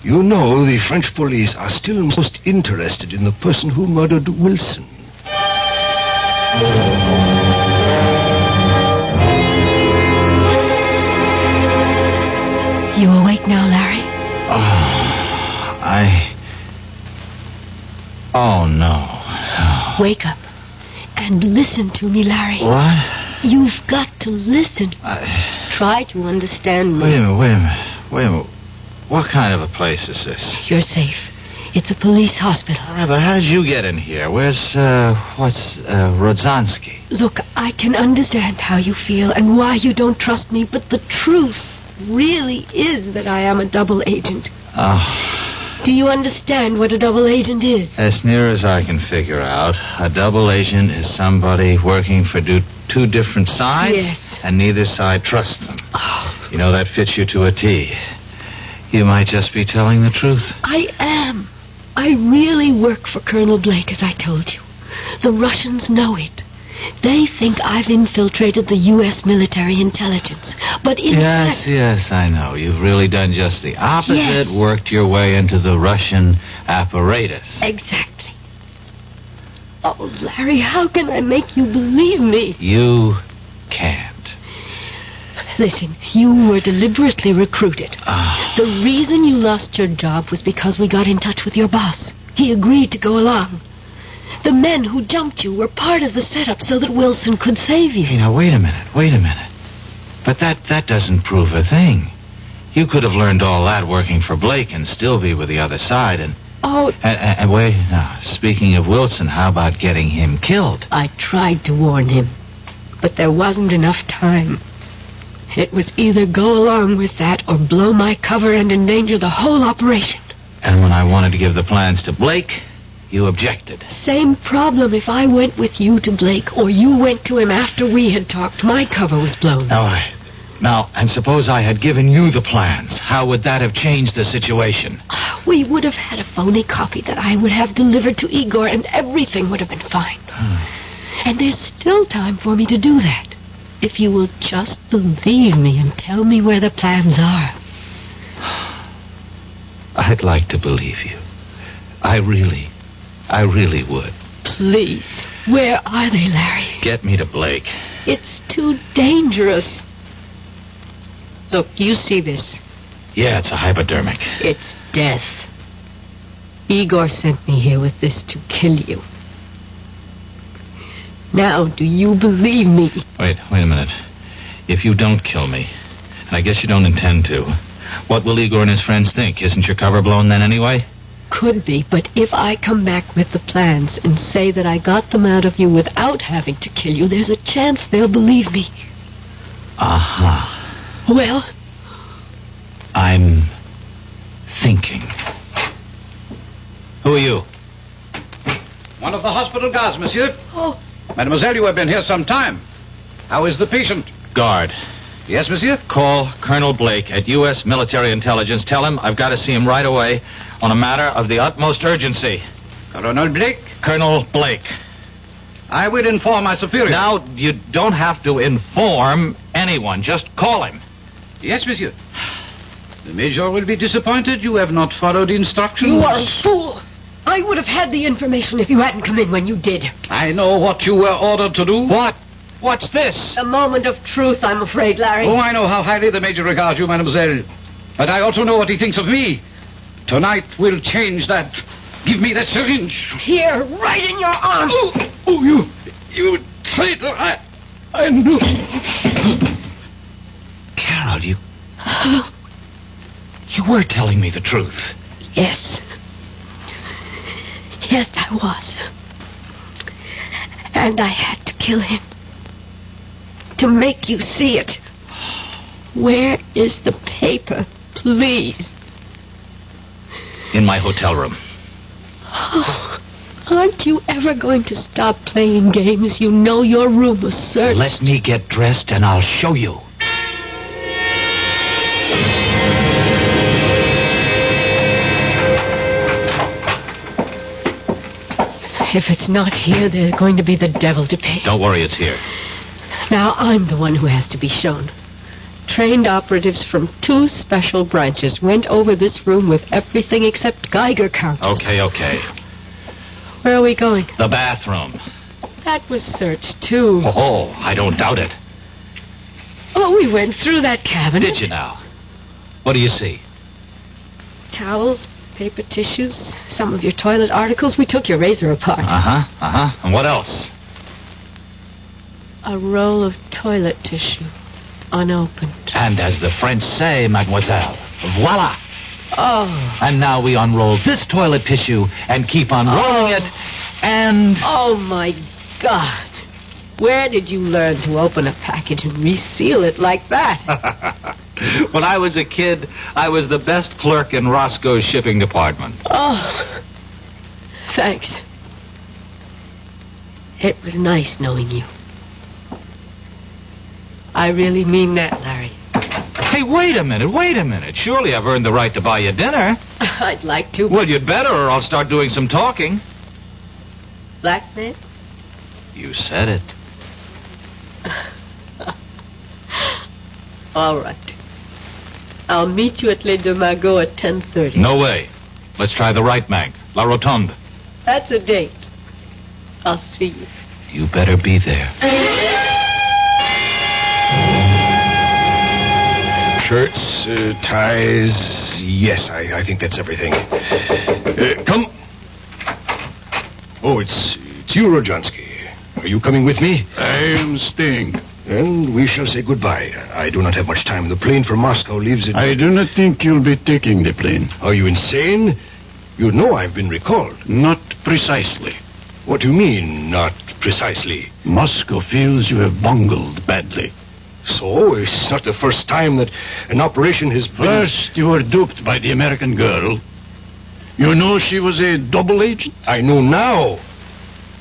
You know the French police are still most interested in the person who murdered Wilson. You awake now, Larry? Oh, no. Wake up and listen to me, Larry. What? You've got to listen. Try to understand me. Wait a minute. What kind of a place is this? You're safe. It's a police hospital. All right, but how did you get in here? Where's Rodzansky? Look, I can understand how you feel and why you don't trust me, but the truth really is that I am a double agent. Oh. Do you understand what a double agent is? As near as I can figure out, a double agent is somebody working for two different sides. Yes. And neither side trusts them. Oh. You know, that fits you to a T. You might just be telling the truth. I am. I really work for Colonel Blake, as I told you. The Russians know it. They think I've infiltrated the U.S. military intelligence. But in fact... Yes, I know. You've really done just the opposite. Yes. Worked your way into the Russian apparatus. Exactly. Oh, Larry, how can I make you believe me? You can't. Listen, you were deliberately recruited. The reason you lost your job was because we got in touch with your boss. He agreed to go along. The men who jumped you were part of the setup so that Wilson could save you. Hey, now, wait a minute. But that doesn't prove a thing. You could have learned all that working for Blake and still be with the other side and... Oh... And wait, now, speaking of Wilson, how about getting him killed? I tried to warn him, but there wasn't enough time. It was either go along with that or blow my cover and endanger the whole operation. And when I wanted to give the plans to Blake, you objected. Same problem if I went with you to Blake or you went to him after we had talked. My cover was blown. All right. Now, and suppose I had given you the plans. How would that have changed the situation? We would have had a phony copy that I would have delivered to Igor and everything would have been fine. And there's still time for me to do that. If you will just believe me and tell me where the plans are. I'd like to believe you. I really would. Please. Where are they, Larry? Get me to Blake. It's too dangerous. Look, you see this? Yeah, it's a hypodermic. It's death. Igor sent me here with this to kill you. Now, do you believe me? Wait a minute. If you don't kill me, and I guess you don't intend to, what will Igor and his friends think? Isn't your cover blown then anyway? Could be, but if I come back with the plans and say that I got them out of you without having to kill you, there's a chance they'll believe me. Well? I'm thinking. Who are you? One of the hospital guards, monsieur. Oh. Mademoiselle, you have been here some time. How is the patient? Guard. Yes, monsieur? Call Colonel Blake at U.S. Military Intelligence. Tell him I've got to see him right away on a matter of the utmost urgency. Colonel Blake? Colonel Blake. I will inform my superior. Now, you don't have to inform anyone. Just call him. Yes, monsieur. The Major will be disappointed you have not followed instructions. You are a fool. I would have had the information if you hadn't come in when you did. I know what you were ordered to do. What? What's this? A moment of truth, I'm afraid, Larry. Oh, I know how highly the Major regards you, mademoiselle. But I also know what he thinks of me. Tonight will change that. Give me that syringe. Here, right in your arm. Oh, you traitor. I knew. child. You were telling me the truth. Yes. Yes, I was. And I had to kill him. To make you see it. Where is the paper, please? In my hotel room. Oh, aren't you ever going to stop playing games? You know your room was searched. Let me get dressed and I'll show you. If it's not here, there's going to be the devil to pay. Don't worry, it's here. Now I'm the one who has to be shown. Trained operatives from 2 special branches went over this room with everything except Geiger counters. Okay. Where are we going? The bathroom. That was searched, too. Oh, I don't doubt it. Oh, we went through that cabinet. Did you now? What do you see? Towels, paper tissues, some of your toilet articles. We took your razor apart. Uh-huh. And what else? A roll of toilet tissue, unopened. And as the French say, mademoiselle, voila. Oh. And now we unroll this toilet tissue and keep unrolling it, and... Oh, my God. Where did you learn to open a package and reseal it like that? When I was a kid, I was the best clerk in Roscoe's shipping department. Oh, thanks. It was nice knowing you. I really mean that, Larry. Hey, wait a minute. Surely I've earned the right to buy you dinner. I'd like to. Well, you'd better, or I'll start doing some talking. Blackmail? You said it. All right. I'll meet you at Les Deux Magots at 10:30. No way. Let's try the right bank, La Rotonde. That's a date. I'll see you. You better be there. Shirts, ties. Yes, I think that's everything. Come. Oh, it's you, Rodzansky. Are you coming with me? I am staying. And we shall say goodbye. I do not have much time. The plane for Moscow leaves at... I do not think you'll be taking the plane. Are you insane? You know I've been recalled. Not precisely. What do you mean, not precisely? Moscow feels you have bungled badly. So? It's not the first time that an operation has been... First, you were duped by the American girl. You know she was a double agent? I know now.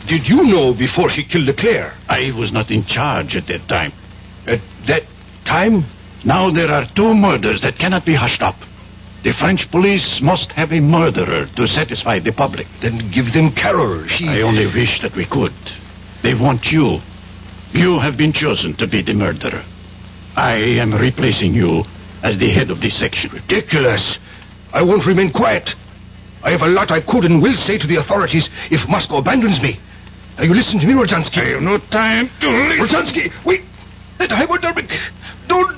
Did you know before she killed Leclerc? I was not in charge at that time. At that time? Now there are 2 murders that cannot be hushed up. The French police must have a murderer to satisfy the public. Then give them Carol. I only wish that we could. They want you. You have been chosen to be the murderer. I am replacing you as the head of this section. Ridiculous. I won't remain quiet. I have a lot I could and will say to the authorities if Moscow abandons me. Now you listen to me, Rodzansky. I have no time to listen. Rodzansky, wait. That hypodermic. Don't...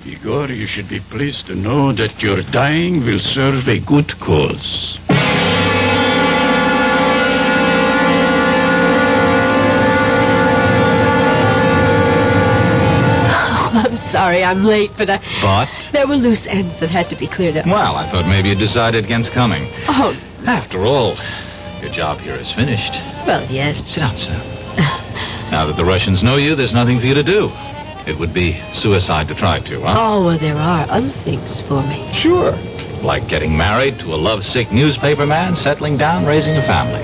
Igor, you should be pleased to know that your dying will serve a good cause. I'm sorry I'm late, but But? there were loose ends that had to be cleared up. Well, I thought maybe you decided against coming. Oh. After all, your job here is finished. Well, yes. Sit down. Now that the Russians know you, there's nothing for you to do. It would be suicide to try to, huh? Oh, well, there are other things for me. Sure. Like getting married to a lovesick newspaper man, settling down, raising a family.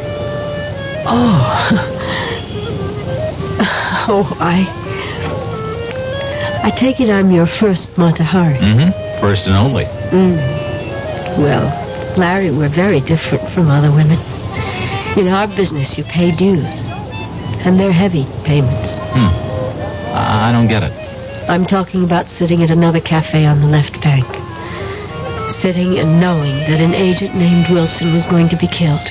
I take it I'm your first Matahari. Mm-hmm. First and only. Well, Larry, we're very different from other women. In our business, you pay dues. And they're heavy payments. I don't get it. I'm talking about sitting at another cafe on the left bank. Sitting and knowing that an agent named Wilson was going to be killed.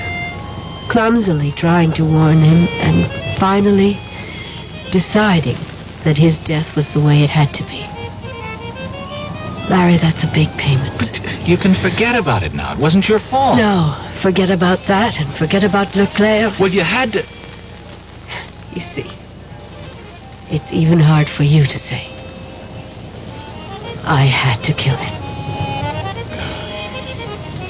Clumsily trying to warn him, and finally deciding that his death was the way it had to be. Larry, that's a big payment. But you can forget about it now. It wasn't your fault. No, forget about that and forget about Leclerc. Well, you had to... You see, It's even hard for you to say. I had to kill him.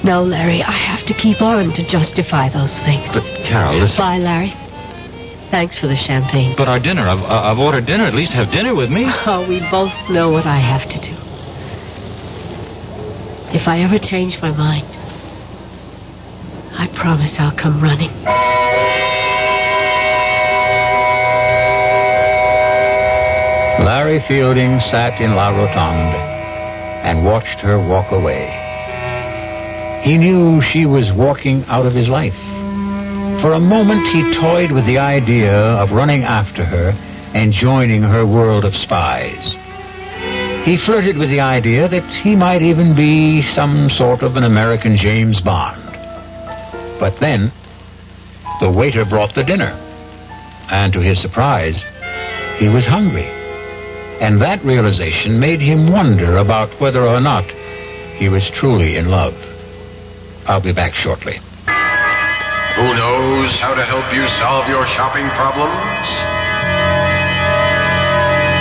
No, Larry, I have to keep on to justify those things. But, Carol, listen. Bye, Larry. Thanks for the champagne. But our dinner. I've ordered dinner. At least have dinner with me. Oh, we both know what I have to do. If I ever change my mind, I promise I'll come running. Larry Fielding sat in La Rotonde and watched her walk away. He knew she was walking out of his life. For a moment, he toyed with the idea of running after her and joining her world of spies. He flirted with the idea that he might even be some sort of an American James Bond. But then, the waiter brought the dinner. And to his surprise, he was hungry. And that realization made him wonder about whether or not he was truly in love. I'll be back shortly. Who knows how to help you solve your shopping problems?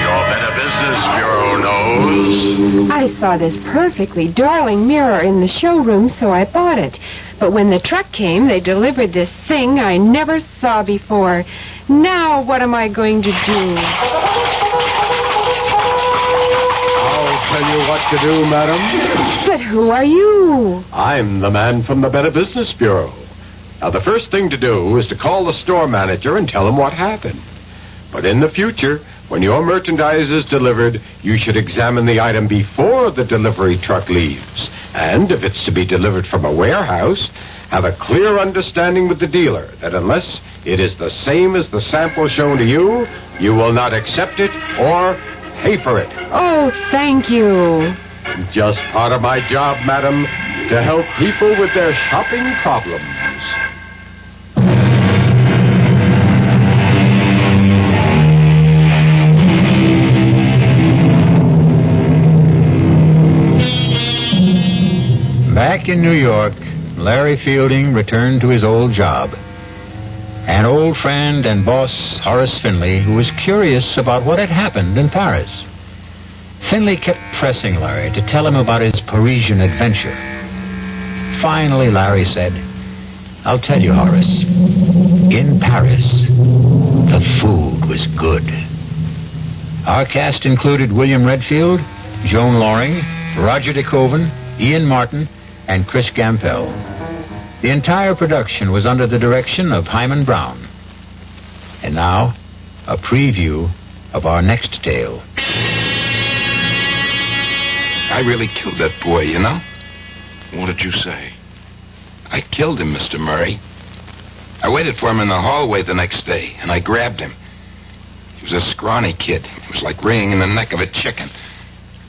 Your Better Business Bureau knows. I saw this perfectly darling mirror in the showroom, so I bought it. But when the truck came, they delivered this thing I never saw before. Now what am I going to do? Tell you what to do, madam. But who are you? I'm the man from the Better Business Bureau. Now, the first thing to do is to call the store manager and tell him what happened. But in the future, when your merchandise is delivered, you should examine the item before the delivery truck leaves. And if it's to be delivered from a warehouse, have a clear understanding with the dealer that unless it is the same as the sample shown to you, you will not accept it or pay for it. Oh, thank you. Just part of my job, madam, to help people with their shopping problems. Back in New York, Larry Fielding returned to his old job. An old friend and boss, Horace Finley, who was curious about what had happened in Paris. Finley kept pressing Larry to tell him about his Parisian adventure. Finally, Larry said, I'll tell you, Horace. In Paris, the food was good. Our cast included William Redfield, Joan Loring, Roger DeKoven, Ian Martin, and Chris Gampel. The entire production was under the direction of Himan Brown. And now, a preview of our next tale. I really killed that boy, you know? What did you say? I killed him, Mr. Murray. I waited for him in the hallway the next day, and I grabbed him. He was a scrawny kid. It was like wringing in the neck of a chicken.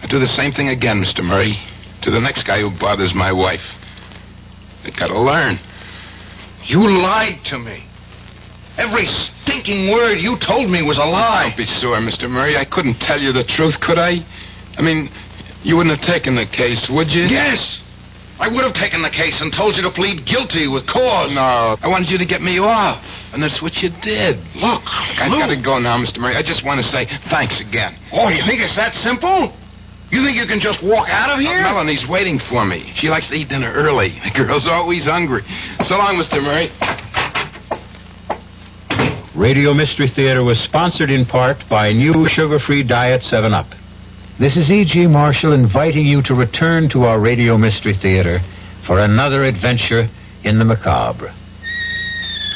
I'd do the same thing again, Mr. Murray, to the next guy who bothers my wife. They gotta learn. You lied to me. Every stinking word you told me was a lie. Don't be sore, Mr. Murray. I couldn't tell you the truth, could I? I mean, you wouldn't have taken the case, would you? Yes. I would have taken the case and told you to plead guilty with cause. No, I wanted you to get me off. And that's what you did. Look, I've got to go now, Mr. Murray. I just want to say thanks again. Oh, you think it's that simple? You think you can just walk out of here? Melanie's waiting for me. She likes to eat dinner early. The girl's always hungry. So long, Mr. Murray. Radio Mystery Theater was sponsored in part by new sugar-free Diet 7-Up. This is E.G. Marshall inviting you to return to our Radio Mystery Theater for another adventure in the macabre.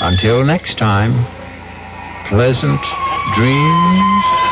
Until next time, pleasant dreams.